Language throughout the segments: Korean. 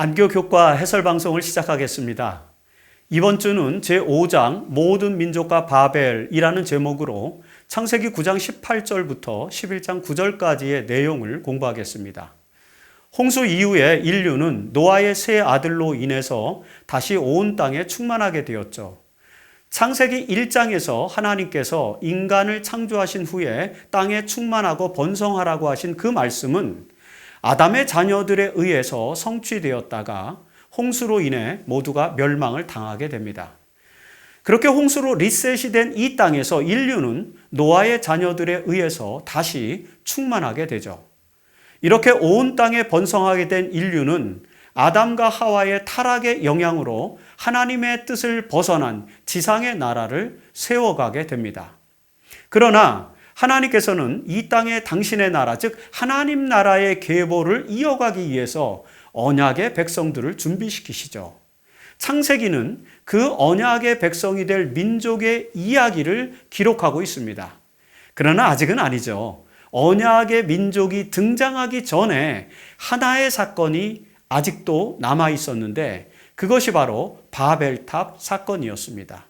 안교교과 해설 방송을 시작하겠습니다. 이번 주는 제5장 모든 민족과 바벨이라는 제목으로 창세기 9장 18절부터 11장 9절까지의 내용을 공부하겠습니다. 홍수 이후에 인류는 노아의 세 아들로 인해서 다시 온 땅에 충만하게 되었죠. 창세기 1장에서 하나님께서 인간을 창조하신 후에 땅에 충만하고 번성하라고 하신 그 말씀은 아담의 자녀들에 의해서 성취되었다가 홍수로 인해 모두가 멸망을 당하게 됩니다. 그렇게 홍수로 리셋이 된 이 땅에서 인류는 노아의 자녀들에 의해서 다시 충만하게 되죠. 이렇게 온 땅에 번성하게 된 인류는 아담과 하와의 타락의 영향으로 하나님의 뜻을 벗어난 지상의 나라를 세워가게 됩니다. 그러나 하나님께서는 이 땅에 당신의 나라, 즉 하나님 나라의 계보를 이어가기 위해서 언약의 백성들을 준비시키시죠. 창세기는 그 언약의 백성이 될 민족의 이야기를 기록하고 있습니다. 그러나 아직은 아니죠. 언약의 민족이 등장하기 전에 하나의 사건이 아직도 남아 있었는데 그것이 바로 바벨탑 사건이었습니다.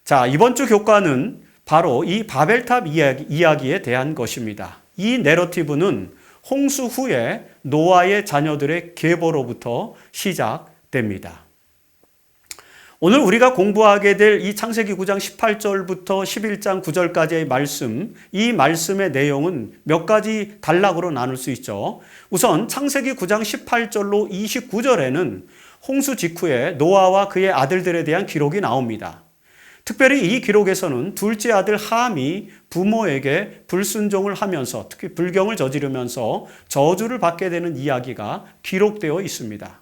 자, 이번 주 교과는 바로 이 바벨탑 이야기에 대한 것입니다. 이 내러티브는 홍수 후에 노아의 자녀들의 계보로부터 시작됩니다. 오늘 우리가 공부하게 될 이 창세기 9장 18절부터 11장 9절까지의 말씀, 이 말씀의 내용은 몇 가지 단락으로 나눌 수 있죠. 우선 창세기 9장 18절로 29절에는 홍수 직후에 노아와 그의 아들들에 대한 기록이 나옵니다. 특별히 이 기록에서는 둘째 아들 함이 부모에게 불순종을 하면서 특히 불경을 저지르면서 저주를 받게 되는 이야기가 기록되어 있습니다.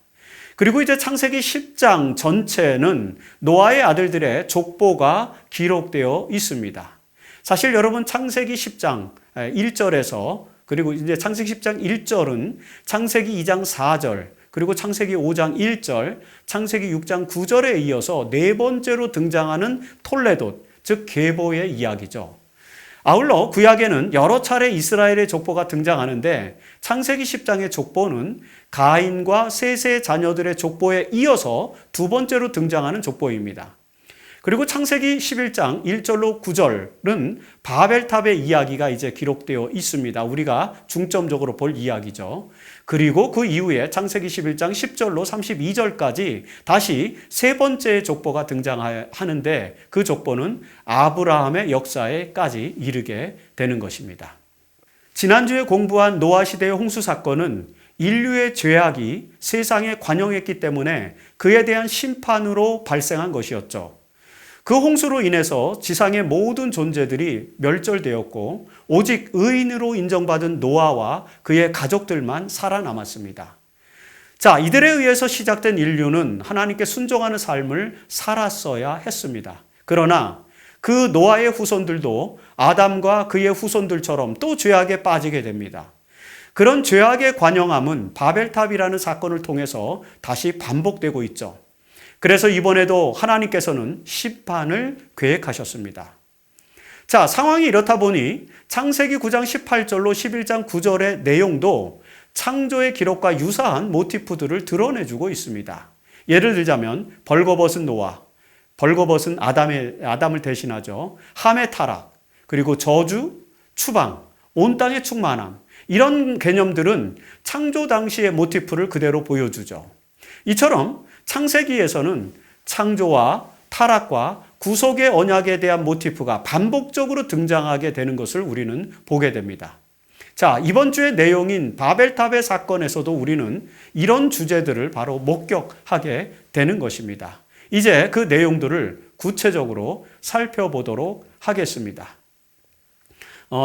그리고 이제 창세기 10장 전체는 노아의 아들들의 족보가 기록되어 있습니다. 사실 여러분 창세기 10장 1절에서 그리고 이제 창세기 10장 1절은 창세기 2장 4절 그리고 창세기 5장 1절, 창세기 6장 9절에 이어서 네 번째로 등장하는 톨레돗, 즉 계보의 이야기죠. 아울러 구약에는 여러 차례 이스라엘의 족보가 등장하는데 창세기 10장의 족보는 가인과 셋의 자녀들의 족보에 이어서 두 번째로 등장하는 족보입니다. 그리고 창세기 11장 1절로 9절은 바벨탑의 이야기가 이제 기록되어 있습니다. 우리가 중점적으로 볼 이야기죠. 그리고 그 이후에 창세기 11장 10절로 32절까지 다시 세 번째의 족보가 등장하는데 그 족보는 아브라함의 역사에까지 이르게 되는 것입니다. 지난주에 공부한 노아 시대의 홍수 사건은 인류의 죄악이 세상에 관영했기 때문에 그에 대한 심판으로 발생한 것이었죠. 그 홍수로 인해서 지상의 모든 존재들이 멸절되었고 오직 의인으로 인정받은 노아와 그의 가족들만 살아남았습니다. 자, 이들에 의해서 시작된 인류는 하나님께 순종하는 삶을 살았어야 했습니다. 그러나 그 노아의 후손들도 아담과 그의 후손들처럼 또 죄악에 빠지게 됩니다. 그런 죄악의 관영함은 바벨탑이라는 사건을 통해서 다시 반복되고 있죠. 그래서 이번에도 하나님께서는 심판을 계획하셨습니다. 자, 상황이 이렇다 보니 창세기 9장 18절로 11장 9절의 내용도 창조의 기록과 유사한 모티프들을 드러내주고 있습니다. 예를 들자면 벌거벗은 노아, 벌거벗은 아담을 대신하죠. 함의 타락, 그리고 저주, 추방, 온 땅의 충만함, 이런 개념들은 창조 당시의 모티프를 그대로 보여주죠. 이처럼 창세기에서는 창조와 타락과 구속의 언약에 대한 모티프가 반복적으로 등장하게 되는 것을 우리는 보게 됩니다. 자, 이번 주의 내용인 바벨탑의 사건에서도 우리는 이런 주제들을 바로 목격하게 되는 것입니다. 이제 그 내용들을 구체적으로 살펴보도록 하겠습니다.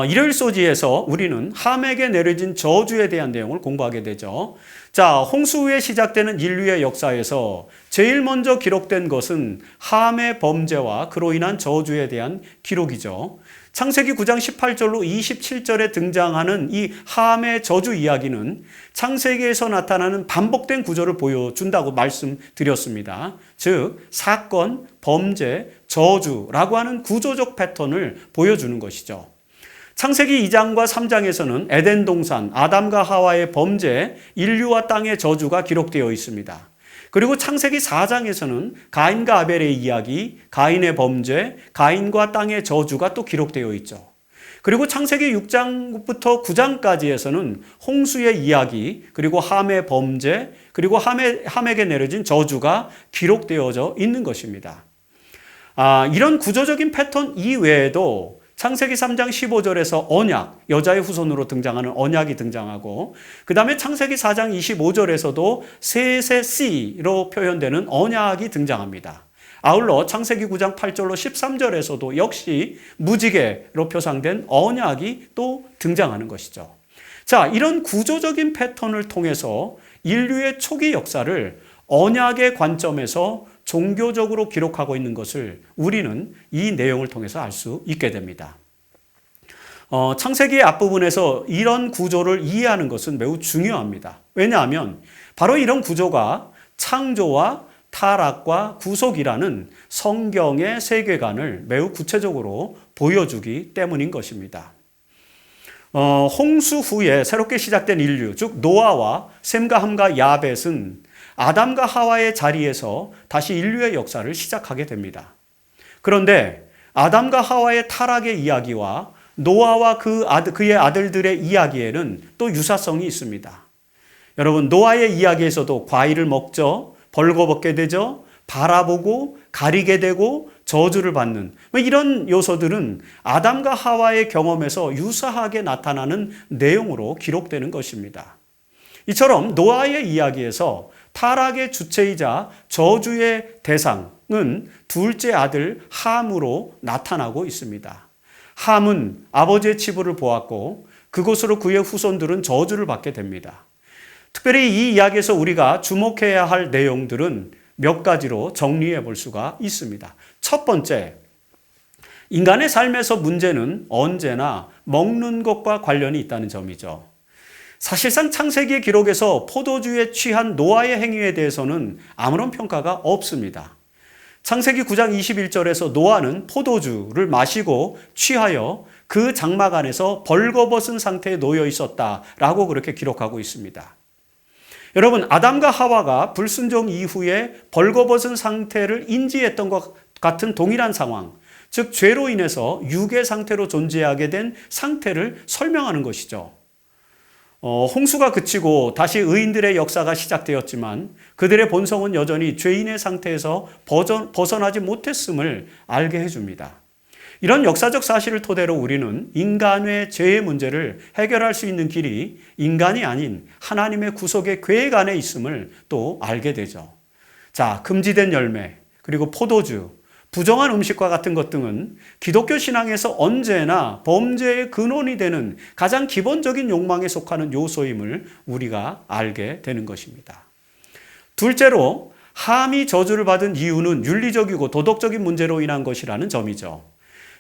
일요일 소지에서 우리는 함에게 내려진 저주에 대한 내용을 공부하게 되죠. 자, 홍수 후에 시작되는 인류의 역사에서 제일 먼저 기록된 것은 함의 범죄와 그로 인한 저주에 대한 기록이죠. 창세기 9장 18절로 27절에 등장하는 이 함의 저주 이야기는 창세기에서 나타나는 반복된 구조를 보여준다고 말씀드렸습니다. 즉, 사건, 범죄, 저주라고 하는 구조적 패턴을 보여주는 것이죠. 창세기 2장과 3장에서는 에덴 동산, 아담과 하와의 범죄, 인류와 땅의 저주가 기록되어 있습니다. 그리고 창세기 4장에서는 가인과 아벨의 이야기, 가인의 범죄, 가인과 땅의 저주가 또 기록되어 있죠. 그리고 창세기 6장부터 9장까지에서는 홍수의 이야기, 그리고 함의 범죄, 그리고 함에게 내려진 저주가 기록되어져 있는 것입니다. 이런 구조적인 패턴 이외에도 창세기 3장 15절에서 언약, 여자의 후손으로 등장하는 언약이 등장하고, 그 다음에 창세기 4장 25절에서도 셋의 씨로 표현되는 언약이 등장합니다. 아울러 창세기 9장 8절로 13절에서도 역시 무지개로 표상된 언약이 또 등장하는 것이죠. 자, 이런 구조적인 패턴을 통해서 인류의 초기 역사를 언약의 관점에서 종교적으로 기록하고 있는 것을 우리는 이 내용을 통해서 알 수 있게 됩니다. 창세기의 앞부분에서 이런 구조를 이해하는 것은 매우 중요합니다. 왜냐하면 바로 이런 구조가 창조와 타락과 구속이라는 성경의 세계관을 매우 구체적으로 보여주기 때문인 것입니다. 홍수 후에 새롭게 시작된 인류, 즉 노아와 셈과 함과 야벳은 아담과 하와의 자리에서 다시 인류의 역사를 시작하게 됩니다. 그런데 아담과 하와의 타락의 이야기와 노아와 그의 아들들의 이야기에는 또 유사성이 있습니다. 여러분, 노아의 이야기에서도 과일을 먹죠, 벌거벗게 되죠, 바라보고 가리게 되고 저주를 받는 이런 요소들은 아담과 하와의 경험에서 유사하게 나타나는 내용으로 기록되는 것입니다. 이처럼 노아의 이야기에서 타락의 주체이자 저주의 대상은 둘째 아들 함으로 나타나고 있습니다. 함은 아버지의 치부를 보았고 그곳으로 그의 후손들은 저주를 받게 됩니다. 특별히 이 이야기에서 우리가 주목해야 할 내용들은 몇 가지로 정리해 볼 수가 있습니다. 첫 번째, 인간의 삶에서 문제는 언제나 먹는 것과 관련이 있다는 점이죠. 사실상 창세기의 기록에서 포도주에 취한 노아의 행위에 대해서는 아무런 평가가 없습니다. 창세기 9장 21절에서 노아는 포도주를 마시고 취하여 그 장막 안에서 벌거벗은 상태에 놓여 있었다라고 그렇게 기록하고 있습니다. 여러분, 아담과 하와가 불순종 이후에 벌거벗은 상태를 인지했던 것 같은 동일한 상황, 즉 죄로 인해서 유괴 상태로 존재하게 된 상태를 설명하는 것이죠. 홍수가 그치고 다시 의인들의 역사가 시작되었지만 그들의 본성은 여전히 죄인의 상태에서 벗어나지 못했음을 알게 해줍니다. 이런 역사적 사실을 토대로 우리는 인간의 죄의 문제를 해결할 수 있는 길이 인간이 아닌 하나님의 구속의 계획 안에 있음을 또 알게 되죠. 자, 금지된 열매, 그리고 포도주, 부정한 음식과 같은 것 등은 기독교 신앙에서 언제나 범죄의 근원이 되는 가장 기본적인 욕망에 속하는 요소임을 우리가 알게 되는 것입니다. 둘째로, 함이 저주를 받은 이유는 윤리적이고 도덕적인 문제로 인한 것이라는 점이죠.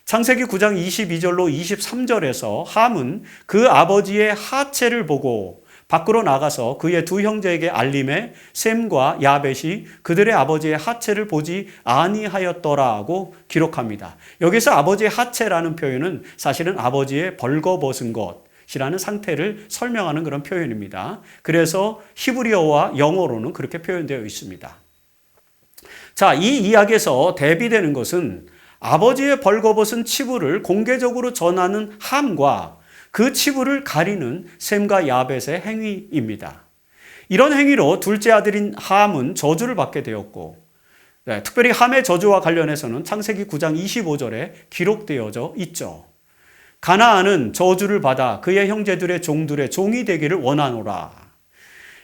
창세기 9장 22절로 23절에서 함은 그 아버지의 하체를 보고 밖으로 나가서 그의 두 형제에게 알림해 셈과 야벳이 그들의 아버지의 하체를 보지 아니하였더라고 기록합니다. 여기서 아버지의 하체라는 표현은 사실은 아버지의 벌거벗은 것이라는 상태를 설명하는 그런 표현입니다. 그래서 히브리어와 영어로는 그렇게 표현되어 있습니다. 자, 이 이야기에서 대비되는 것은 아버지의 벌거벗은 치부를 공개적으로 전하는 함과 그 치부를 가리는 셈과 야벳의 행위입니다. 이런 행위로 둘째 아들인 함은 저주를 받게 되었고, 특별히 함의 저주와 관련해서는 창세기 9장 25절에 기록되어져 있죠. 가나안은 저주를 받아 그의 형제들의 종들의 종이 되기를 원하노라.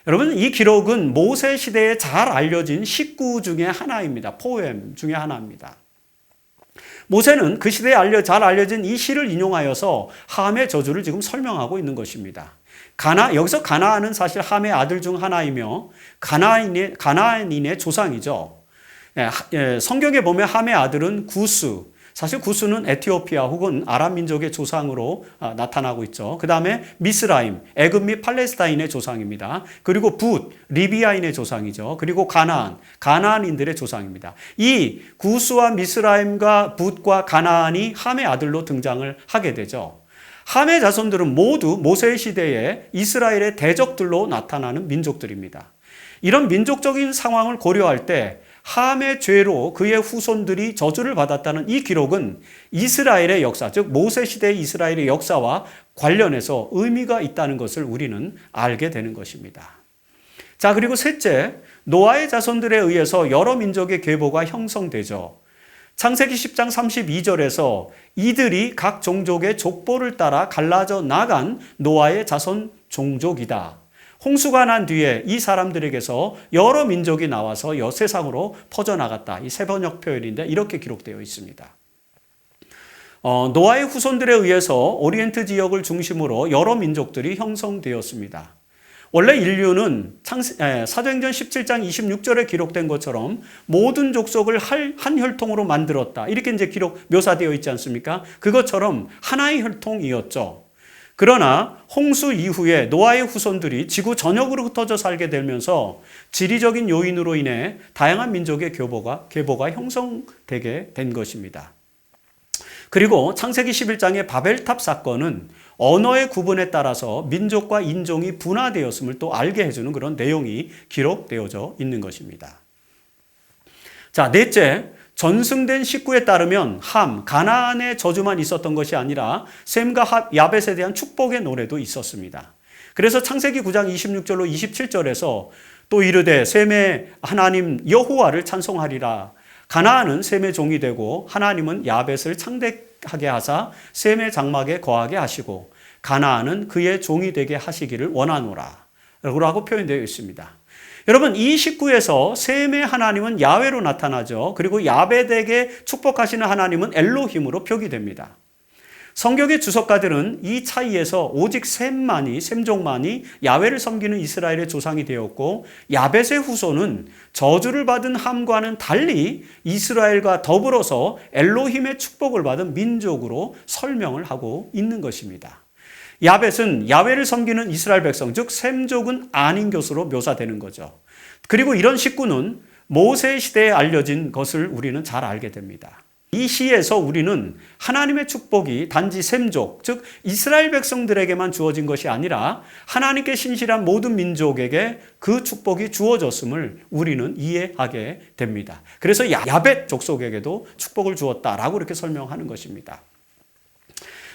여러분, 이 기록은 모세 시대에 잘 알려진 식구 중에 하나입니다. 포엠 중에 하나입니다. 모세는 그 시대에 잘 알려진 이 시를 인용하여서 함의 저주를 지금 설명하고 있는 것입니다. 여기서 가나안은 사실 함의 아들 중 하나이며 가나안인의 조상이죠. 성경에 보면 함의 아들은 구스, 사실 구스는 에티오피아 혹은 아랍 민족의 조상으로 나타나고 있죠. 그 다음에 미스라임, 애굽 및 팔레스타인의 조상입니다. 그리고 붓, 리비아인의 조상이죠. 그리고 가나안인들의 조상입니다. 이 구스와 미스라임과 붓과 가나안이 함의 아들로 등장을 하게 되죠. 함의 자손들은 모두 모세 시대에 이스라엘의 대적들로 나타나는 민족들입니다. 이런 민족적인 상황을 고려할 때 함의 죄로 그의 후손들이 저주를 받았다는 이 기록은 이스라엘의 역사, 즉 모세 시대의 이스라엘의 역사와 관련해서 의미가 있다는 것을 우리는 알게 되는 것입니다. 자, 그리고 셋째, 노아의 자손들에 의해서 여러 민족의 계보가 형성되죠. 창세기 10장 32절에서 이들이 각 종족의 족보를 따라 갈라져 나간 노아의 자손 종족이다. 홍수가 난 뒤에 이 사람들에게서 여러 민족이 나와서 세상으로 퍼져나갔다. 이 세번역 표현인데 이렇게 기록되어 있습니다. 노아의 후손들에 의해서 오리엔트 지역을 중심으로 여러 민족들이 형성되었습니다. 원래 인류는 사도행전 17장 26절에 기록된 것처럼 모든 족속을 한 혈통으로 만들었다. 이렇게 이제 묘사되어 있지 않습니까? 그것처럼 하나의 혈통이었죠. 그러나 홍수 이후에 노아의 후손들이 지구 전역으로 흩어져 살게 되면서 지리적인 요인으로 인해 다양한 민족의 계보가 형성되게 된 것입니다. 그리고 창세기 11장의 바벨탑 사건은 언어의 구분에 따라서 민족과 인종이 분화되었음을 또 알게 해주는 그런 내용이 기록되어져 있는 것입니다. 자, 넷째, 전승된 식구에 따르면 가나안의 저주만 있었던 것이 아니라 셈과 야벳에 대한 축복의 노래도 있었습니다. 그래서 창세기 9장 26절로 27절에서 또 이르되 셈의 하나님 여호와를 찬송하리라. 가나안은 셈의 종이 되고 하나님은 야벳을 창대하게 하사 셈의 장막에 거하게 하시고 가나안은 그의 종이 되게 하시기를 원하노라 라고 표현되어 있습니다. 여러분, 이 식구에서 셈의 하나님은 야훼로 나타나죠. 그리고 야벳에게 축복하시는 하나님은 엘로힘으로 표기됩니다. 성경의 주석가들은 이 차이에서 오직 셈족만이 야훼를 섬기는 이스라엘의 조상이 되었고 야벳의 후손은 저주를 받은 함과는 달리 이스라엘과 더불어서 엘로힘의 축복을 받은 민족으로 설명을 하고 있는 것입니다. 야벳은 야훼를 섬기는 이스라엘 백성, 즉 셈족은 아닌 것으로 묘사되는 거죠. 그리고 이런 식구는 모세 시대에 알려진 것을 우리는 잘 알게 됩니다. 이 시에서 우리는 하나님의 축복이 단지 셈족, 즉 이스라엘 백성들에게만 주어진 것이 아니라 하나님께 신실한 모든 민족에게 그 축복이 주어졌음을 우리는 이해하게 됩니다. 그래서 야벳 족속에게도 축복을 주었다라고 이렇게 설명하는 것입니다.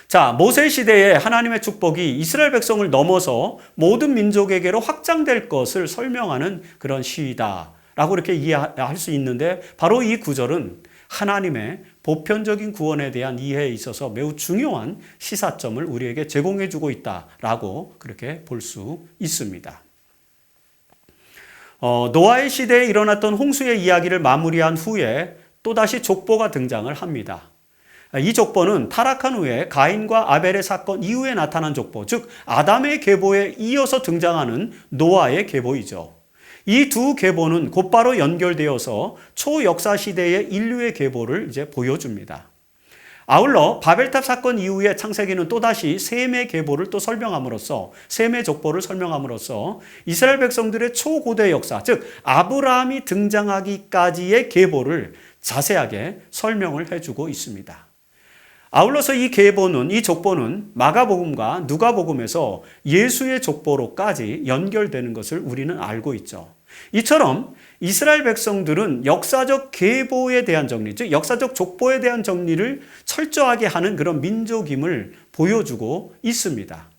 자, 모세 시대에 하나님의 축복이 이스라엘 백성을 넘어서 모든 민족에게로 확장될 것을 설명하는 그런 시이다라고 이렇게 이해할 수 있는데 바로 이 구절은 하나님의 보편적인 구원에 대한 이해에 있어서 매우 중요한 시사점을 우리에게 제공해주고 있다라고 그렇게 볼 수 있습니다. 노아의 시대에 일어났던 홍수의 이야기를 마무리한 후에 또다시 족보가 등장을 합니다. 이 족보는 타락한 후에 가인과 아벨의 사건 이후에 나타난 족보, 즉 아담의 계보에 이어서 등장하는 노아의 계보이죠. 이 두 계보는 곧바로 연결되어서 초역사 시대의 인류의 계보를 이제 보여줍니다. 아울러 바벨탑 사건 이후에 창세기는 또다시 셈의 계보를 또 설명함으로써 셈의 족보를 설명함으로써 이스라엘 백성들의 초고대 역사, 즉 아브라함이 등장하기까지의 계보를 자세하게 설명을 해주고 있습니다. 아울러서 이 족보는 마가복음과 누가복음에서 예수의 족보로까지 연결되는 것을 우리는 알고 있죠. 이처럼 이스라엘 백성들은 역사적 계보에 대한 정리, 즉 역사적 족보에 대한 정리를 철저하게 하는 그런 민족임을 보여주고 있습니다.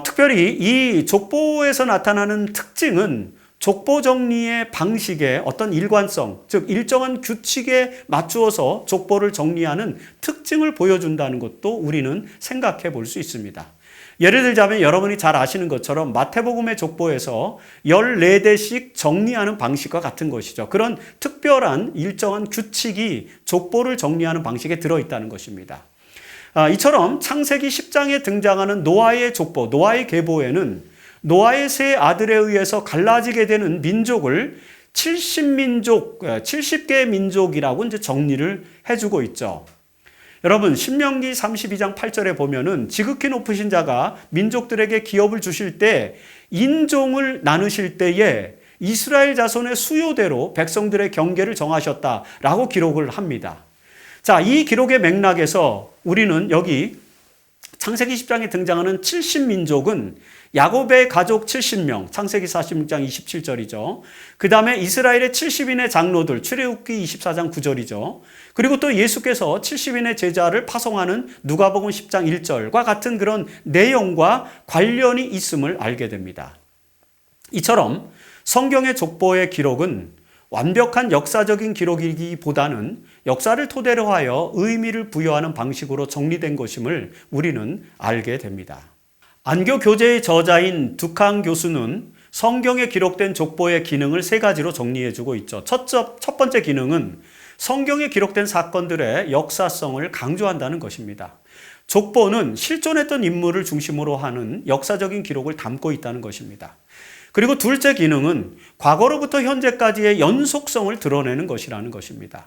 특별히 이 족보에서 나타나는 특징은 족보 정리의 방식의 어떤 일관성, 즉 일정한 규칙에 맞추어서 족보를 정리하는 특징을 보여준다는 것도 우리는 생각해 볼 수 있습니다. 예를 들자면 여러분이 잘 아시는 것처럼 마태복음의 족보에서 14대씩 정리하는 방식과 같은 것이죠. 그런 특별한 일정한 규칙이 족보를 정리하는 방식에 들어있다는 것입니다. 이처럼 창세기 10장에 등장하는 노아의 족보, 노아의 계보에는 노아의 세 아들에 의해서 갈라지게 되는 민족을 70개의 민족이라고 이제 정리를 해주고 있죠. 여러분, 신명기 32장 8절에 보면은 지극히 높으신 자가 민족들에게 기업을 주실 때 인종을 나누실 때에 이스라엘 자손의 수요대로 백성들의 경계를 정하셨다라고 기록을 합니다. 자, 이 기록의 맥락에서 우리는 여기 창세기 10장에 등장하는 70민족은 야곱의 가족 70명, 창세기 46장 27절이죠. 그 다음에 이스라엘의 70인의 장로들, 출애굽기 24장 9절이죠. 그리고 또 예수께서 70인의 제자를 파송하는 누가복음 10장 1절과 같은 그런 내용과 관련이 있음을 알게 됩니다. 이처럼 성경의 족보의 기록은 완벽한 역사적인 기록이기보다는 역사를 토대로 하여 의미를 부여하는 방식으로 정리된 것임을 우리는 알게 됩니다. 안교 교재의 저자인 두칸 교수는 성경에 기록된 족보의 기능을 세 가지로 정리해주고 있죠. 첫 번째 기능은 성경에 기록된 사건들의 역사성을 강조한다는 것입니다. 족보는 실존했던 인물을 중심으로 하는 역사적인 기록을 담고 있다는 것입니다. 그리고 둘째 기능은 과거로부터 현재까지의 연속성을 드러내는 것이라는 것입니다.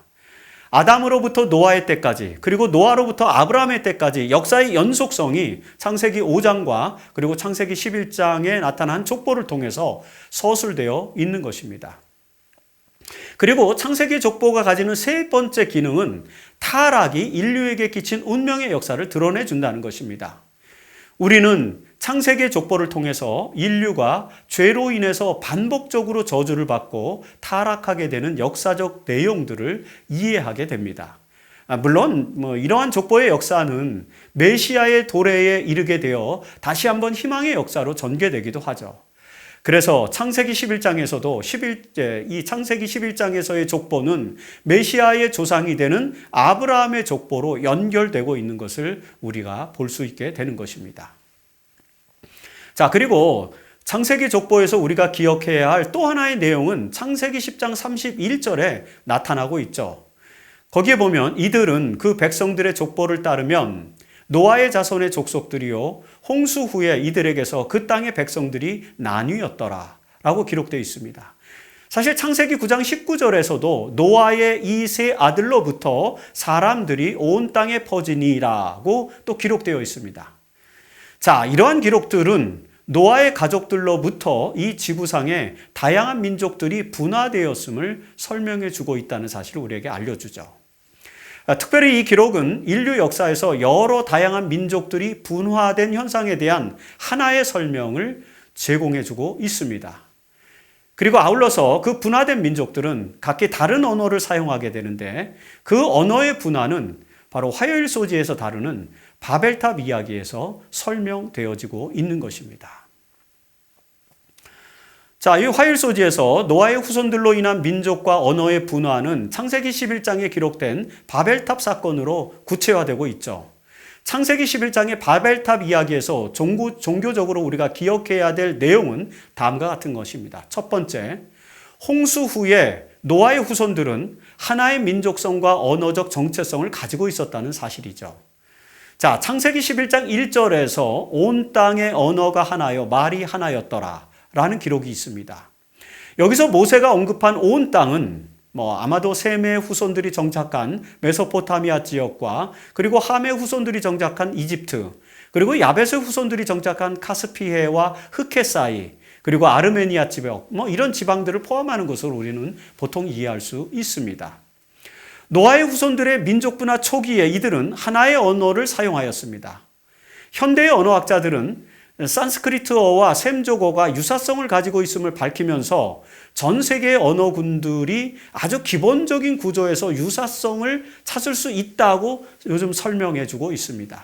아담으로부터 노아의 때까지, 그리고 노아로부터 아브라함의 때까지 역사의 연속성이 창세기 5장과 그리고 창세기 11장에 나타난 족보를 통해서 서술되어 있는 것입니다. 그리고 창세기 족보가 가지는 세 번째 기능은 타락이 인류에게 끼친 운명의 역사를 드러내준다는 것입니다. 우리는 창세기 족보를 통해서 인류가 죄로 인해서 반복적으로 저주를 받고 타락하게 되는 역사적 내용들을 이해하게 됩니다. 물론 이러한 족보의 역사는 메시아의 도래에 이르게 되어 다시 한번 희망의 역사로 전개되기도 하죠. 그래서 창세기 11장에서도 이 창세기 11장에서의 족보는 메시아의 조상이 되는 아브라함의 족보로 연결되고 있는 것을 우리가 볼 수 있게 되는 것입니다. 자, 그리고 창세기 족보에서 우리가 기억해야 할 또 하나의 내용은 창세기 10장 31절에 나타나고 있죠. 거기에 보면 이들은 그 백성들의 족보를 따르면 노아의 자손의 족속들이요 홍수 후에 이들에게서 그 땅의 백성들이 나뉘었더라 라고 기록되어 있습니다. 사실 창세기 9장 19절에서도 노아의 이 세 아들로부터 사람들이 온 땅에 퍼지니라고 또 기록되어 있습니다. 자, 이러한 기록들은 노아의 가족들로부터 이 지구상에 다양한 민족들이 분화되었음을 설명해 주고 있다는 사실을 우리에게 알려주죠. 특별히 이 기록은 인류 역사에서 여러 다양한 민족들이 분화된 현상에 대한 하나의 설명을 제공해 주고 있습니다. 그리고 아울러서 그 분화된 민족들은 각기 다른 언어를 사용하게 되는데 그 언어의 분화는 바로 화요일 소지에서 다루는 바벨탑 이야기에서 설명되어지고 있는 것입니다. 자, 이 화요일 소지에서 노아의 후손들로 인한 민족과 언어의 분화는 창세기 11장에 기록된 바벨탑 사건으로 구체화되고 있죠. 창세기 11장의 바벨탑 이야기에서 종교적으로 우리가 기억해야 될 내용은 다음과 같은 것입니다. 첫 번째, 홍수 후에 노아의 후손들은 하나의 민족성과 언어적 정체성을 가지고 있었다는 사실이죠. 자, 창세기 11장 1절에서 온 땅의 언어가 하나여 말이 하나였더라 라는 기록이 있습니다. 여기서 모세가 언급한 온 땅은 아마도 셈의 후손들이 정착한 메소포타미아 지역과 그리고 함의 후손들이 정착한 이집트, 그리고 야벳의 후손들이 정착한 카스피해와 흑해 사이, 그리고 아르메니아 지역, 이런 지방들을 포함하는 것으로 우리는 보통 이해할 수 있습니다. 노아의 후손들의 민족 분화 초기에 이들은 하나의 언어를 사용하였습니다. 현대의 언어학자들은 산스크리트어와 셈족어가 유사성을 가지고 있음을 밝히면서 전 세계의 언어군들이 아주 기본적인 구조에서 유사성을 찾을 수 있다고 요즘 설명해 주고 있습니다.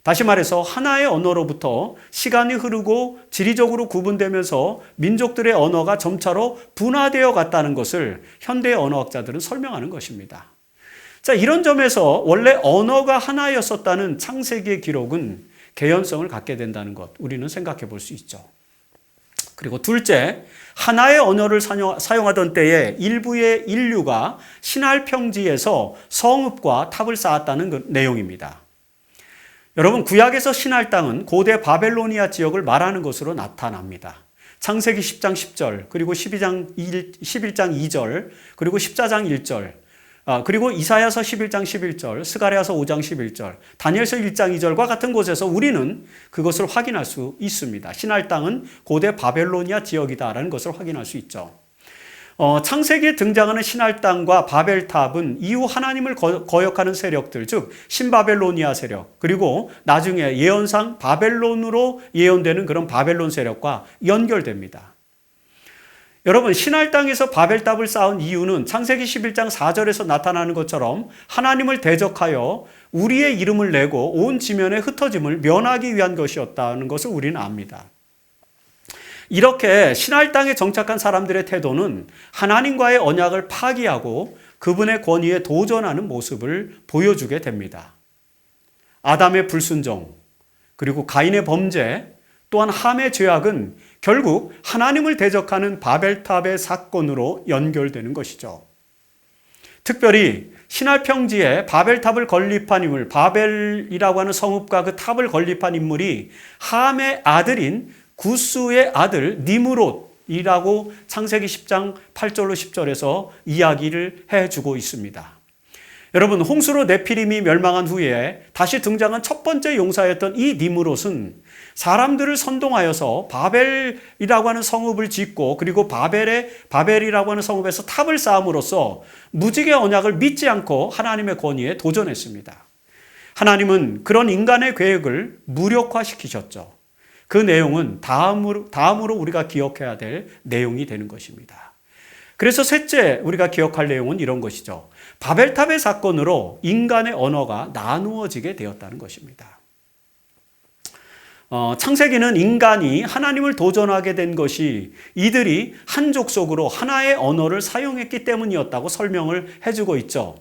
다시 말해서 하나의 언어로부터 시간이 흐르고 지리적으로 구분되면서 민족들의 언어가 점차로 분화되어 갔다는 것을 현대 언어학자들은 설명하는 것입니다. 자, 이런 점에서 원래 언어가 하나였었다는 창세기의 기록은 개연성을 갖게 된다는 것, 우리는 생각해 볼 수 있죠. 그리고 둘째, 하나의 언어를 사용하던 때에 일부의 인류가 신할 평지에서 성읍과 탑을 쌓았다는 그 내용입니다. 여러분, 구약에서 신할 땅은 고대 바벨로니아 지역을 말하는 것으로 나타납니다. 창세기 10장 10절, 그리고 11장 2절, 그리고 14장 1절, 그리고 이사야서 11장 11절, 스가랴서 5장 11절, 다니엘서 1장 2절과 같은 곳에서 우리는 그것을 확인할 수 있습니다. 신할 땅은 고대 바벨로니아 지역이다라는 것을 확인할 수 있죠. 창세기에 등장하는 신할당과 바벨탑은 이후 하나님을 거역하는 세력들, 즉 신바벨로니아 세력, 그리고 나중에 예언상 바벨론으로 예언되는 그런 바벨론 세력과 연결됩니다. 여러분, 신할당에서 바벨탑을 쌓은 이유는 창세기 11장 4절에서 나타나는 것처럼 하나님을 대적하여 우리의 이름을 내고 온 지면의 흩어짐을 면하기 위한 것이었다는 것을 우리는 압니다. 이렇게 신할당에 정착한 사람들의 태도는 하나님과의 언약을 파기하고 그분의 권위에 도전하는 모습을 보여주게 됩니다. 아담의 불순종, 그리고 가인의 범죄, 또한 함의 죄악은 결국 하나님을 대적하는 바벨탑의 사건으로 연결되는 것이죠. 특별히 신할 평지에 바벨탑을 건립한 인물, 바벨이라고 하는 성읍과 그 탑을 건립한 인물이 함의 아들인 구스의 아들 니므롯이라고 창세기 10장 8절로 10절에서 이야기를 해주고 있습니다. 여러분, 홍수로 네피림이 멸망한 후에 다시 등장한 첫 번째 용사였던 이 니므롯은 사람들을 선동하여서 바벨이라고 하는 성읍을 짓고 그리고 바벨이라고 하는 성읍에서 탑을 쌓음으로써 무지개 언약을 믿지 않고 하나님의 권위에 도전했습니다. 하나님은 그런 인간의 계획을 무력화시키셨죠. 그 내용은 다음으로 우리가 기억해야 될 내용이 되는 것입니다. 그래서 셋째 우리가 기억할 내용은 이런 것이죠. 바벨탑의 사건으로 인간의 언어가 나누어지게 되었다는 것입니다. 창세기는 인간이 하나님을 도전하게 된 것이 이들이 한 족속으로 하나의 언어를 사용했기 때문이었다고 설명을 해주고 있죠.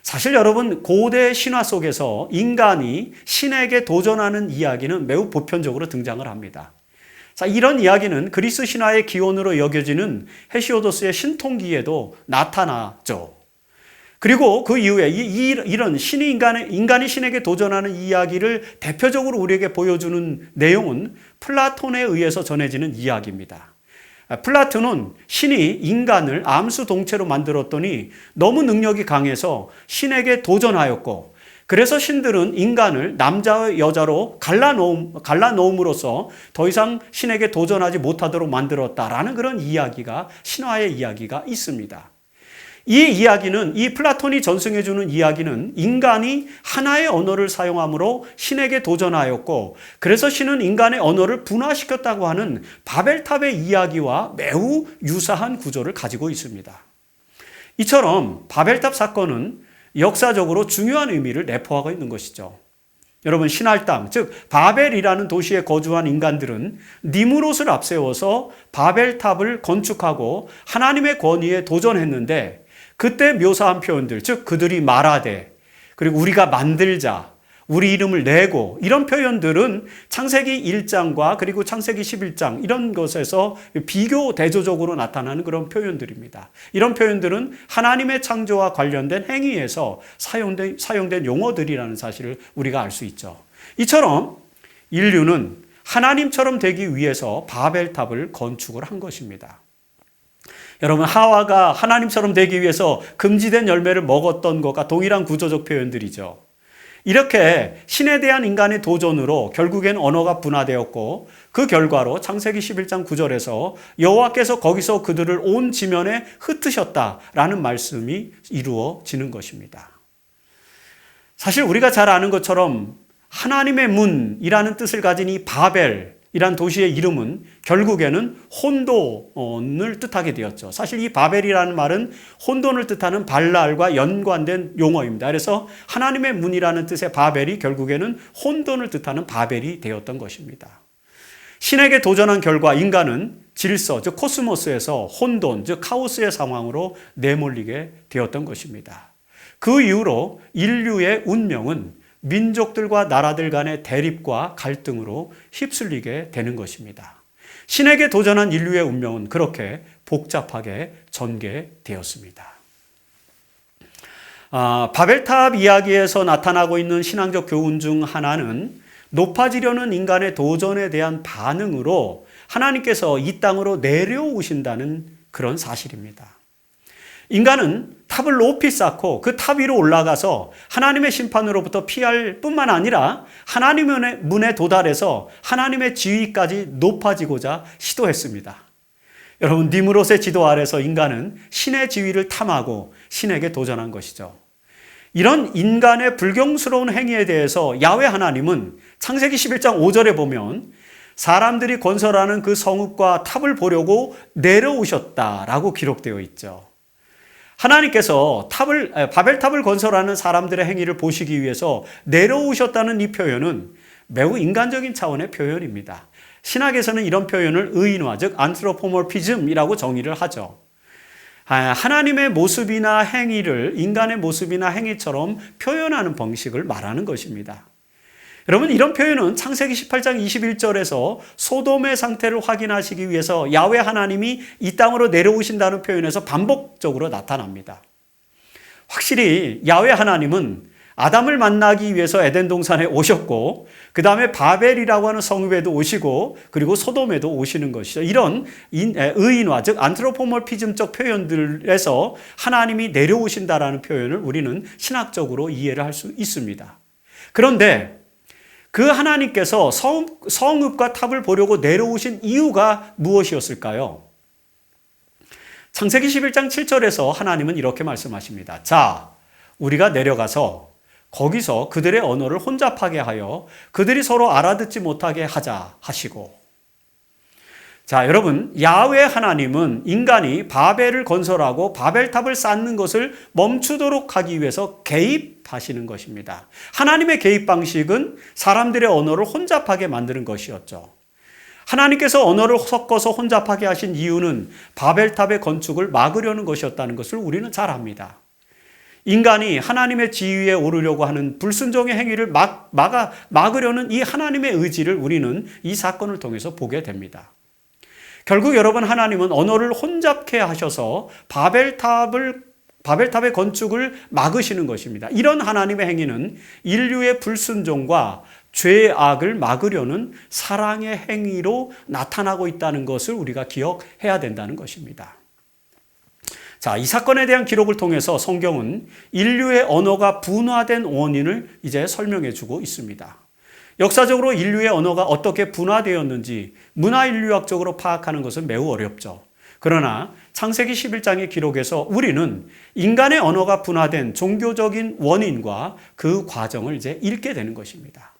사실 여러분, 고대 신화 속에서 인간이 신에게 도전하는 이야기는 매우 보편적으로 등장을 합니다. 자, 이런 이야기는 그리스 신화의 기원으로 여겨지는 헤시오도스의 신통기에도 나타나죠. 그리고 그 이후에 이런 인간이 신에게 도전하는 이야기를 대표적으로 우리에게 보여주는 내용은 플라톤에 의해서 전해지는 이야기입니다. 플라톤은 신이 인간을 암수 동체로 만들었더니 너무 능력이 강해서 신에게 도전하였고, 그래서 신들은 인간을 남자와 여자로 갈라놓음으로써 더 이상 신에게 도전하지 못하도록 만들었다라는 그런 이야기가, 신화의 이야기가 있습니다. 이 플라톤이 전승해주는 이야기는 인간이 하나의 언어를 사용함으로 신에게 도전하였고, 그래서 신은 인간의 언어를 분화시켰다고 하는 바벨탑의 이야기와 매우 유사한 구조를 가지고 있습니다. 이처럼 바벨탑 사건은 역사적으로 중요한 의미를 내포하고 있는 것이죠. 여러분, 신할 땅, 즉 바벨이라는 도시에 거주한 인간들은 니므롯을 앞세워서 바벨탑을 건축하고 하나님의 권위에 도전했는데, 그때 묘사한 표현들, 즉 그들이 말하되, 그리고 우리가 만들자, 우리 이름을 내고, 이런 표현들은 창세기 1장과 그리고 창세기 11장 이런 것에서 비교 대조적으로 나타나는 그런 표현들입니다. 이런 표현들은 하나님의 창조와 관련된 행위에서 사용된 용어들이라는 사실을 우리가 알 수 있죠. 이처럼 인류는 하나님처럼 되기 위해서 바벨탑을 건축을 한 것입니다. 여러분, 하와가 하나님처럼 되기 위해서 금지된 열매를 먹었던 것과 동일한 구조적 표현들이죠. 이렇게 신에 대한 인간의 도전으로 결국엔 언어가 분화되었고, 그 결과로 창세기 11장 9절에서 여호와께서 거기서 그들을 온 지면에 흩으셨다라는 말씀이 이루어지는 것입니다. 사실 우리가 잘 아는 것처럼 하나님의 문이라는 뜻을 가진 이 바벨이란 도시의 이름은 결국에는 혼돈을 뜻하게 되었죠. 사실 이 바벨이라는 말은 혼돈을 뜻하는 발랄과 연관된 용어입니다. 그래서 하나님의 문이라는 뜻의 바벨이 결국에는 혼돈을 뜻하는 바벨이 되었던 것입니다. 신에게 도전한 결과 인간은 질서, 즉 코스모스에서 혼돈, 즉 카오스의 상황으로 내몰리게 되었던 것입니다. 그 이후로 인류의 운명은 민족들과 나라들 간의 대립과 갈등으로 휩쓸리게 되는 것입니다. 신에게 도전한 인류의 운명은 그렇게 복잡하게 전개되었습니다. 바벨탑 이야기에서 나타나고 있는 신앙적 교훈 중 하나는 높아지려는 인간의 도전에 대한 반응으로 하나님께서 이 땅으로 내려오신다는 그런 사실입니다. 인간은 탑을 높이 쌓고 그 탑 위로 올라가서 하나님의 심판으로부터 피할 뿐만 아니라 하나님의 문에 도달해서 하나님의 지위까지 높아지고자 시도했습니다. 여러분, 니므롯의 지도 아래서 인간은 신의 지위를 탐하고 신에게 도전한 것이죠. 이런 인간의 불경스러운 행위에 대해서 야훼 하나님은 창세기 11장 5절에 보면 사람들이 건설하는 그 성읍과 탑을 보려고 내려오셨다라고 기록되어 있죠. 하나님께서 바벨탑을 건설하는 사람들의 행위를 보시기 위해서 내려오셨다는 이 표현은 매우 인간적인 차원의 표현입니다. 신학에서는 이런 표현을 의인화, 즉 안트로포모피즘이라고 정의를 하죠. 하나님의 모습이나 행위를 인간의 모습이나 행위처럼 표현하는 방식을 말하는 것입니다. 여러분, 이런 표현은 창세기 18장 21절에서 소돔의 상태를 확인하시기 위해서 야훼 하나님이 이 땅으로 내려오신다는 표현에서 반복적으로 나타납니다. 확실히 야훼 하나님은 아담을 만나기 위해서 에덴 동산에 오셨고, 그 다음에 바벨이라고 하는 성읍에도 오시고, 그리고 소돔에도 오시는 것이죠. 이런 의인화, 즉 안트로포모피즘적 표현들에서 하나님이 내려오신다라는 표현을 우리는 신학적으로 이해를 할 수 있습니다. 그런데 그 하나님께서 성읍과 탑을 보려고 내려오신 이유가 무엇이었을까요? 창세기 11장 7절에서 하나님은 이렇게 말씀하십니다. 자, 우리가 내려가서 거기서 그들의 언어를 혼잡하게 하여 그들이 서로 알아듣지 못하게 하자 하시고. 자, 여러분, 야훼 하나님은 인간이 바벨을 건설하고 바벨탑을 쌓는 것을 멈추도록 하기 위해서 개입하시는 것입니다. 하나님의 개입 방식은 사람들의 언어를 혼잡하게 만드는 것이었죠. 하나님께서 언어를 섞어서 혼잡하게 하신 이유는 바벨탑의 건축을 막으려는 것이었다는 것을 우리는 잘 압니다. 인간이 하나님의 지위에 오르려고 하는 불순종의 행위를 막으려는 이 하나님의 의지를 우리는 이 사건을 통해서 보게 됩니다. 결국 여러분, 하나님은 언어를 혼잡케 하셔서 바벨탑의 건축을 막으시는 것입니다. 이런 하나님의 행위는 인류의 불순종과 죄악을 막으려는 사랑의 행위로 나타나고 있다는 것을 우리가 기억해야 된다는 것입니다. 자, 이 사건에 대한 기록을 통해서 성경은 인류의 언어가 분화된 원인을 이제 설명해 주고 있습니다. 역사적으로 인류의 언어가 어떻게 분화되었는지 문화인류학적으로 파악하는 것은 매우 어렵죠. 그러나 창세기 11장의 기록에서 우리는 인간의 언어가 분화된 종교적인 원인과 그 과정을 이제 읽게 되는 것입니다.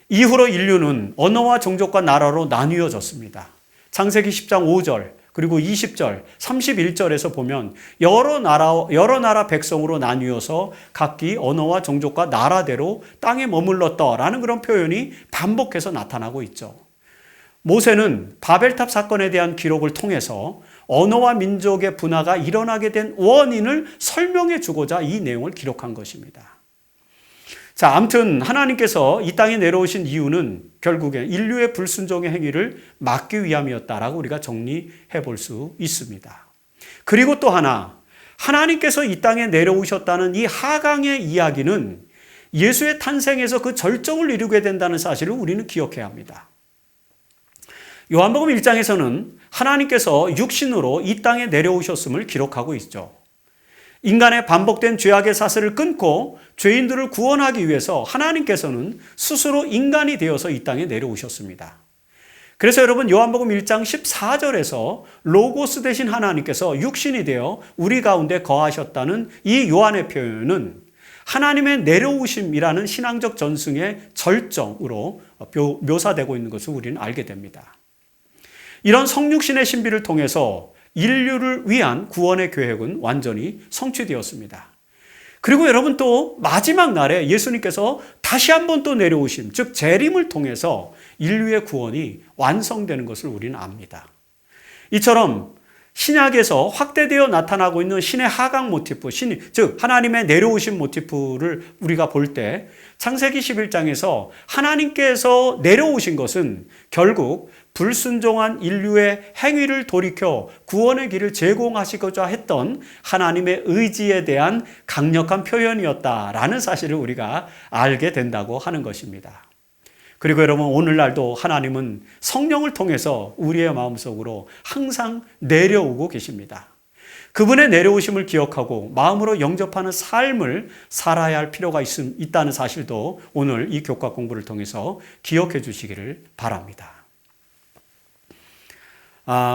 이후로 인류는 언어와 종족과 나라로 나뉘어졌습니다. 창세기 10장 5절, 그리고 20절, 31절에서 보면 여러 나라 백성으로 나뉘어서 각기 언어와 종족과 나라대로 땅에 머물렀다라는 그런 표현이 반복해서 나타나고 있죠. 모세는 바벨탑 사건에 대한 기록을 통해서 언어와 민족의 분화가 일어나게 된 원인을 설명해 주고자 이 내용을 기록한 것입니다. 자, 아무튼 하나님께서 이 땅에 내려오신 이유는 결국에 인류의 불순종의 행위를 막기 위함이었다라고 우리가 정리해 볼 수 있습니다. 그리고 또 하나, 하나님께서 이 땅에 내려오셨다는 이 하강의 이야기는 예수의 탄생에서 그 절정을 이루게 된다는 사실을 우리는 기억해야 합니다. 요한복음 1장에서는 하나님께서 육신으로 이 땅에 내려오셨음을 기록하고 있죠. 인간의 반복된 죄악의 사슬을 끊고 죄인들을 구원하기 위해서 하나님께서는 스스로 인간이 되어서 이 땅에 내려오셨습니다. 그래서 여러분, 요한복음 1장 14절에서 로고스 대신 하나님께서 육신이 되어 우리 가운데 거하셨다는 이 요한의 표현은 하나님의 내려오심이라는 신앙적 전승의 절정으로 묘사되고 있는 것을 우리는 알게 됩니다. 이런 성육신의 신비를 통해서 인류를 위한 구원의 계획은 완전히 성취되었습니다. 그리고 여러분, 또 마지막 날에 예수님께서 다시 한번 또 내려오심, 즉 재림을 통해서 인류의 구원이 완성되는 것을 우리는 압니다. 이처럼 신약에서 확대되어 나타나고 있는 신의 하강 모티프, 즉 하나님의 내려오신 모티프를 우리가 볼 때 창세기 11장에서 하나님께서 내려오신 것은 결국 불순종한 인류의 행위를 돌이켜 구원의 길을 제공하시고자 했던 하나님의 의지에 대한 강력한 표현이었다라는 사실을 우리가 알게 된다고 하는 것입니다. 그리고 여러분, 오늘날도 하나님은 성령을 통해서 우리의 마음속으로 항상 내려오고 계십니다. 그분의 내려오심을 기억하고 마음으로 영접하는 삶을 살아야 할 필요가 있다는 사실도 오늘 이 교과 공부를 통해서 기억해 주시기를 바랍니다.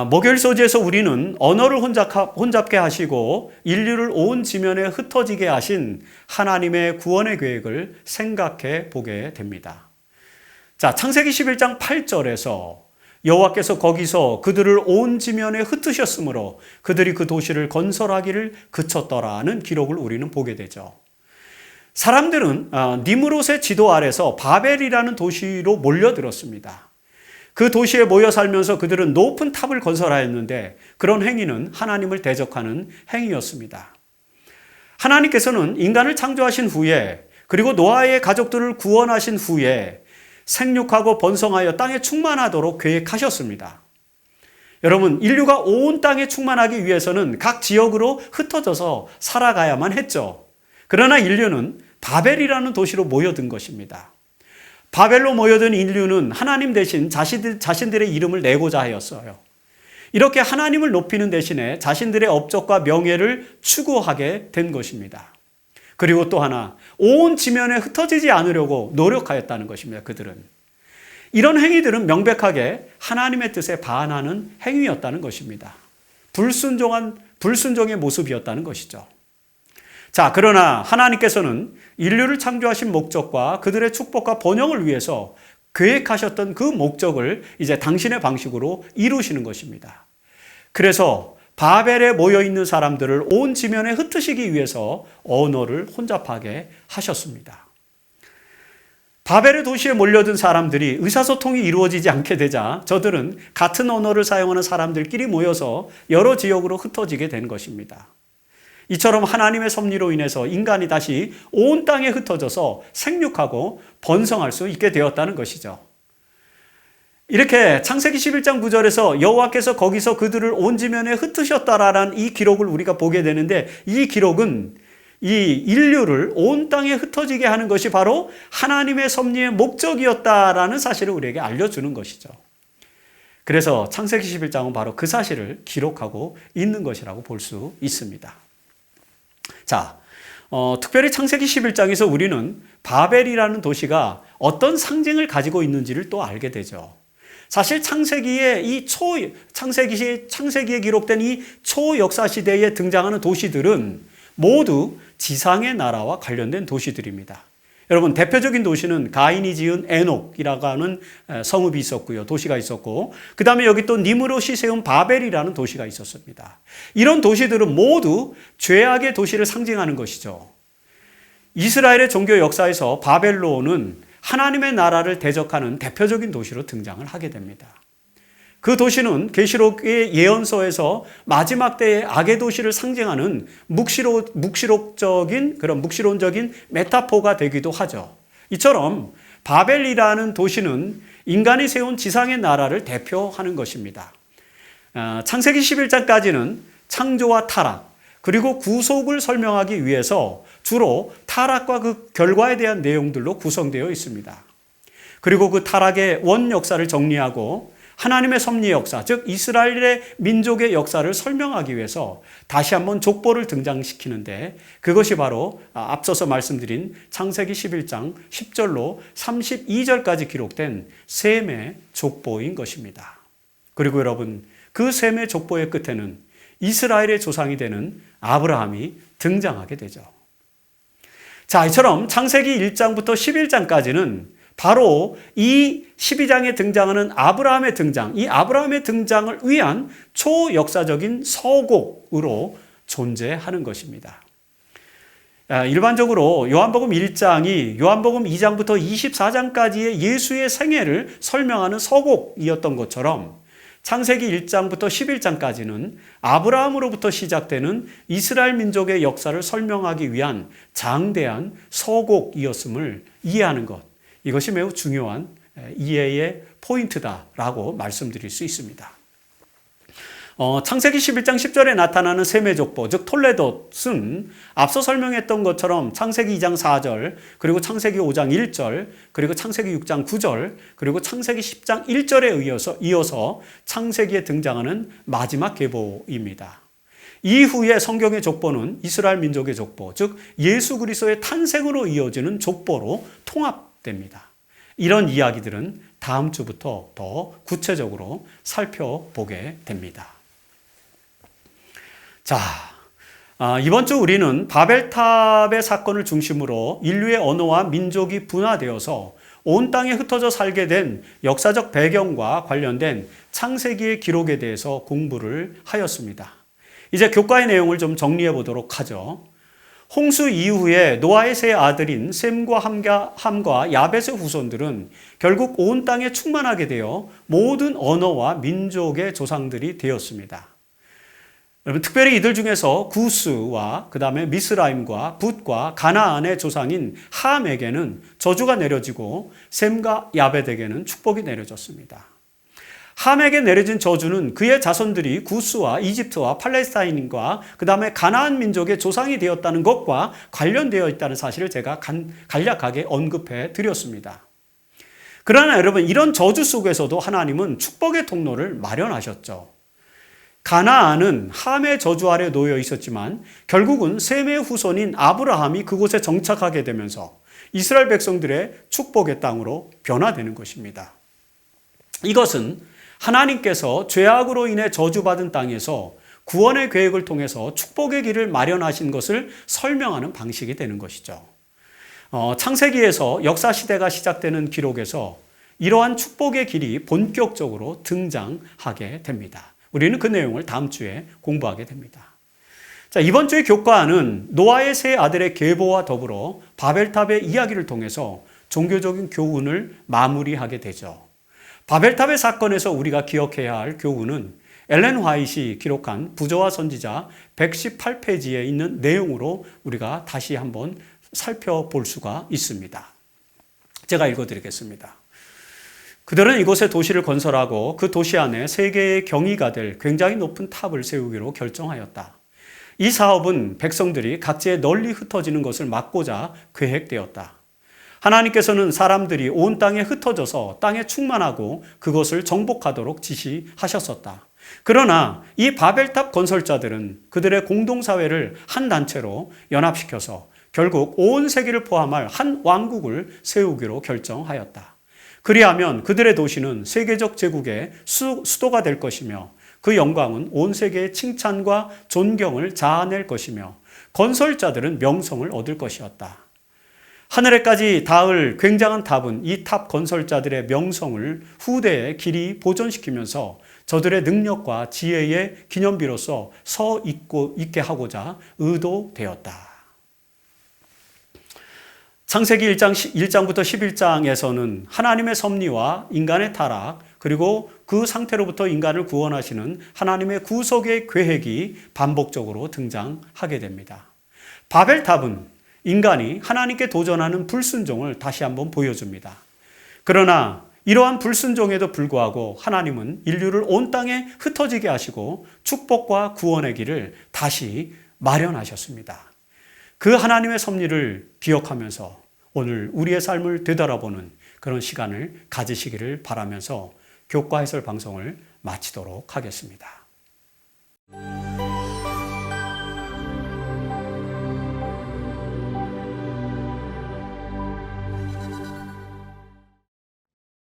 목요일소지에서 우리는 언어를 혼잡게 하시고 인류를 온 지면에 흩어지게 하신 하나님의 구원의 계획을 생각해 보게 됩니다. 자, 창세기 11장 8절에서 여호와께서 거기서 그들을 온 지면에 흩으셨으므로 그들이 그 도시를 건설하기를 그쳤더라는 기록을 우리는 보게 되죠. 사람들은 니므롯의 지도 아래서 바벨이라는 도시로 몰려들었습니다. 그 도시에 모여 살면서 그들은 높은 탑을 건설하였는데 그런 행위는 하나님을 대적하는 행위였습니다. 하나님께서는 인간을 창조하신 후에 그리고 노아의 가족들을 구원하신 후에 생육하고 번성하여 땅에 충만하도록 계획하셨습니다. 여러분, 인류가 온 땅에 충만하기 위해서는 각 지역으로 흩어져서 살아가야만 했죠. 그러나 인류는 바벨이라는 도시로 모여든 것입니다. 바벨로 모여든 인류는 하나님 대신 자신들의 이름을 내고자 하였어요. 이렇게 하나님을 높이는 대신에 자신들의 업적과 명예를 추구하게 된 것입니다. 그리고 또 하나, 온 지면에 흩어지지 않으려고 노력하였다는 것입니다. 그들은. 이런 행위들은 명백하게 하나님의 뜻에 반하는 행위였다는 것입니다. 불순종의 모습이었다는 것이죠. 자, 그러나 하나님께서는 인류를 창조하신 목적과 그들의 축복과 번영을 위해서 계획하셨던 그 목적을 이제 당신의 방식으로 이루시는 것입니다. 그래서 바벨에 모여있는 사람들을 온 지면에 흩으시기 위해서 언어를 혼잡하게 하셨습니다. 바벨의 도시에 몰려든 사람들이 의사소통이 이루어지지 않게 되자 저들은 같은 언어를 사용하는 사람들끼리 모여서 여러 지역으로 흩어지게 된 것입니다. 이처럼 하나님의 섭리로 인해서 인간이 다시 온 땅에 흩어져서 생육하고 번성할 수 있게 되었다는 것이죠. 이렇게 창세기 11장 9절에서 여호와께서 거기서 그들을 온 지면에 흩으셨다라는 이 기록을 우리가 보게 되는데 이 기록은 이 인류를 온 땅에 흩어지게 하는 것이 바로 하나님의 섭리의 목적이었다라는 사실을 우리에게 알려주는 것이죠. 그래서 창세기 11장은 바로 그 사실을 기록하고 있는 것이라고 볼 수 있습니다. 자, 특별히 창세기 11장에서 우리는 바벨이라는 도시가 어떤 상징을 가지고 있는지를 또 알게 되죠. 사실 창세기에 기록된 이 초역사 시대에 등장하는 도시들은 모두 지상의 나라와 관련된 도시들입니다. 여러분, 대표적인 도시는 가인이 지은 에녹이라고 하는 성읍이 있었고요. 도시가 있었고, 그 다음에 여기 또 니므롯이 세운 바벨이라는 도시가 있었습니다. 이런 도시들은 모두 죄악의 도시를 상징하는 것이죠. 이스라엘의 종교 역사에서 바벨론은 하나님의 나라를 대적하는 대표적인 도시로 등장을 하게 됩니다. 그 도시는 계시록의 예언서에서 마지막 때의 악의 도시를 상징하는 묵시론적인 메타포가 되기도 하죠. 이처럼 바벨이라는 도시는 인간이 세운 지상의 나라를 대표하는 것입니다. 창세기 11장까지는 창조와 타락, 그리고 구속을 설명하기 위해서 주로 타락과 그 결과에 대한 내용들로 구성되어 있습니다. 그리고 그 타락의 원 역사를 정리하고 하나님의 섭리 역사, 즉 이스라엘의 민족의 역사를 설명하기 위해서 다시 한번 족보를 등장시키는데 그것이 바로 앞서서 말씀드린 창세기 11장 10절로 32절까지 기록된 셈의 족보인 것입니다. 그리고 여러분, 그 셈의 족보의 끝에는 이스라엘의 조상이 되는 아브라함이 등장하게 되죠. 자, 이처럼 창세기 1장부터 11장까지는 바로 이 12장에 등장하는 아브라함의 등장, 이 아브라함의 등장을 위한 초역사적인 서곡으로 존재하는 것입니다. 일반적으로 요한복음 1장이 요한복음 2장부터 24장까지의 예수의 생애를 설명하는 서곡이었던 것처럼 창세기 1장부터 11장까지는 아브라함으로부터 시작되는 이스라엘 민족의 역사를 설명하기 위한 장대한 서곡이었음을 이해하는 것, 이것이 매우 중요한 이해의 포인트다라고 말씀드릴 수 있습니다. 창세기 11장 10절에 나타나는 셈의 족보, 즉 톨레돗은 앞서 설명했던 것처럼 창세기 2장 4절, 그리고 창세기 5장 1절, 그리고 창세기 6장 9절, 그리고 창세기 10장 1절에 이어서 창세기에 등장하는 마지막 계보입니다. 이후에 성경의 족보는 이스라엘 민족의 족보, 즉 예수 그리스도의 탄생으로 이어지는 족보로 통합됩니다. 이런 이야기들은 다음 주부터 더 구체적으로 살펴보게 됩니다. 자, 이번 주 우리는 바벨탑의 사건을 중심으로 인류의 언어와 민족이 분화되어서 온 땅에 흩어져 살게 된 역사적 배경과 관련된 창세기의 기록에 대해서 공부를 하였습니다. 이제 교과의 내용을 좀 정리해 보도록 하죠. 홍수 이후에 노아의 세 아들인 셈과 함과 야벳의 후손들은 결국 온 땅에 충만하게 되어 모든 언어와 민족의 조상들이 되었습니다. 여러분, 특별히 이들 중에서 구스와 그 다음에 미스라임과 붓과 가나안의 조상인 함에게는 저주가 내려지고 셈과 야벳에게는 축복이 내려졌습니다. 함에게 내려진 저주는 그의 자손들이 구스와 이집트와 팔레스타인과 그 다음에 가나안 민족의 조상이 되었다는 것과 관련되어 있다는 사실을 제가 간략하게 언급해 드렸습니다. 그러나 여러분, 이런 저주 속에서도 하나님은 축복의 통로를 마련하셨죠. 가나안은 함의 저주 아래 놓여 있었지만 결국은 셈의 후손인 아브라함이 그곳에 정착하게 되면서 이스라엘 백성들의 축복의 땅으로 변화되는 것입니다. 이것은 하나님께서 죄악으로 인해 저주받은 땅에서 구원의 계획을 통해서 축복의 길을 마련하신 것을 설명하는 방식이 되는 것이죠. 창세기에서 역사시대가 시작되는 기록에서 이러한 축복의 길이 본격적으로 등장하게 됩니다. 우리는 그 내용을 다음 주에 공부하게 됩니다. 자, 이번 주의 교과는 노아의 세 아들의 계보와 더불어 바벨탑의 이야기를 통해서 종교적인 교훈을 마무리하게 되죠. 바벨탑의 사건에서 우리가 기억해야 할 교훈은 엘렌 화이트가 기록한 부조와 선지자 118페이지에 있는 내용으로 우리가 다시 한번 살펴볼 수가 있습니다. 제가 읽어드리겠습니다. 그들은 이곳에 도시를 건설하고 그 도시 안에 세계의 경이가 될 굉장히 높은 탑을 세우기로 결정하였다. 이 사업은 백성들이 각지에 널리 흩어지는 것을 막고자 계획되었다. 하나님께서는 사람들이 온 땅에 흩어져서 땅에 충만하고 그것을 정복하도록 지시하셨었다. 그러나 이 바벨탑 건설자들은 그들의 공동사회를 한 단체로 연합시켜서 결국 온 세계를 포함할 한 왕국을 세우기로 결정하였다. 그리하면 그들의 도시는 세계적 제국의 수도가 될 것이며 그 영광은 온 세계의 칭찬과 존경을 자아낼 것이며 건설자들은 명성을 얻을 것이었다. 하늘에까지 닿을 굉장한 탑은 이 탑 건설자들의 명성을 후대에 길이 보존시키면서 저들의 능력과 지혜의 기념비로서 서 있게 하고자 의도되었다. 창세기 1장부터 11장에서는 하나님의 섭리와 인간의 타락, 그리고 그 상태로부터 인간을 구원하시는 하나님의 구속의 계획이 반복적으로 등장하게 됩니다. 바벨탑은 인간이 하나님께 도전하는 불순종을 다시 한번 보여줍니다. 그러나 이러한 불순종에도 불구하고 하나님은 인류를 온 땅에 흩어지게 하시고 축복과 구원의 길을 다시 마련하셨습니다. 그 하나님의 섭리를 기억하면서 오늘 우리의 삶을 되돌아보는 그런 시간을 가지시기를 바라면서 교과 해설 방송을 마치도록 하겠습니다.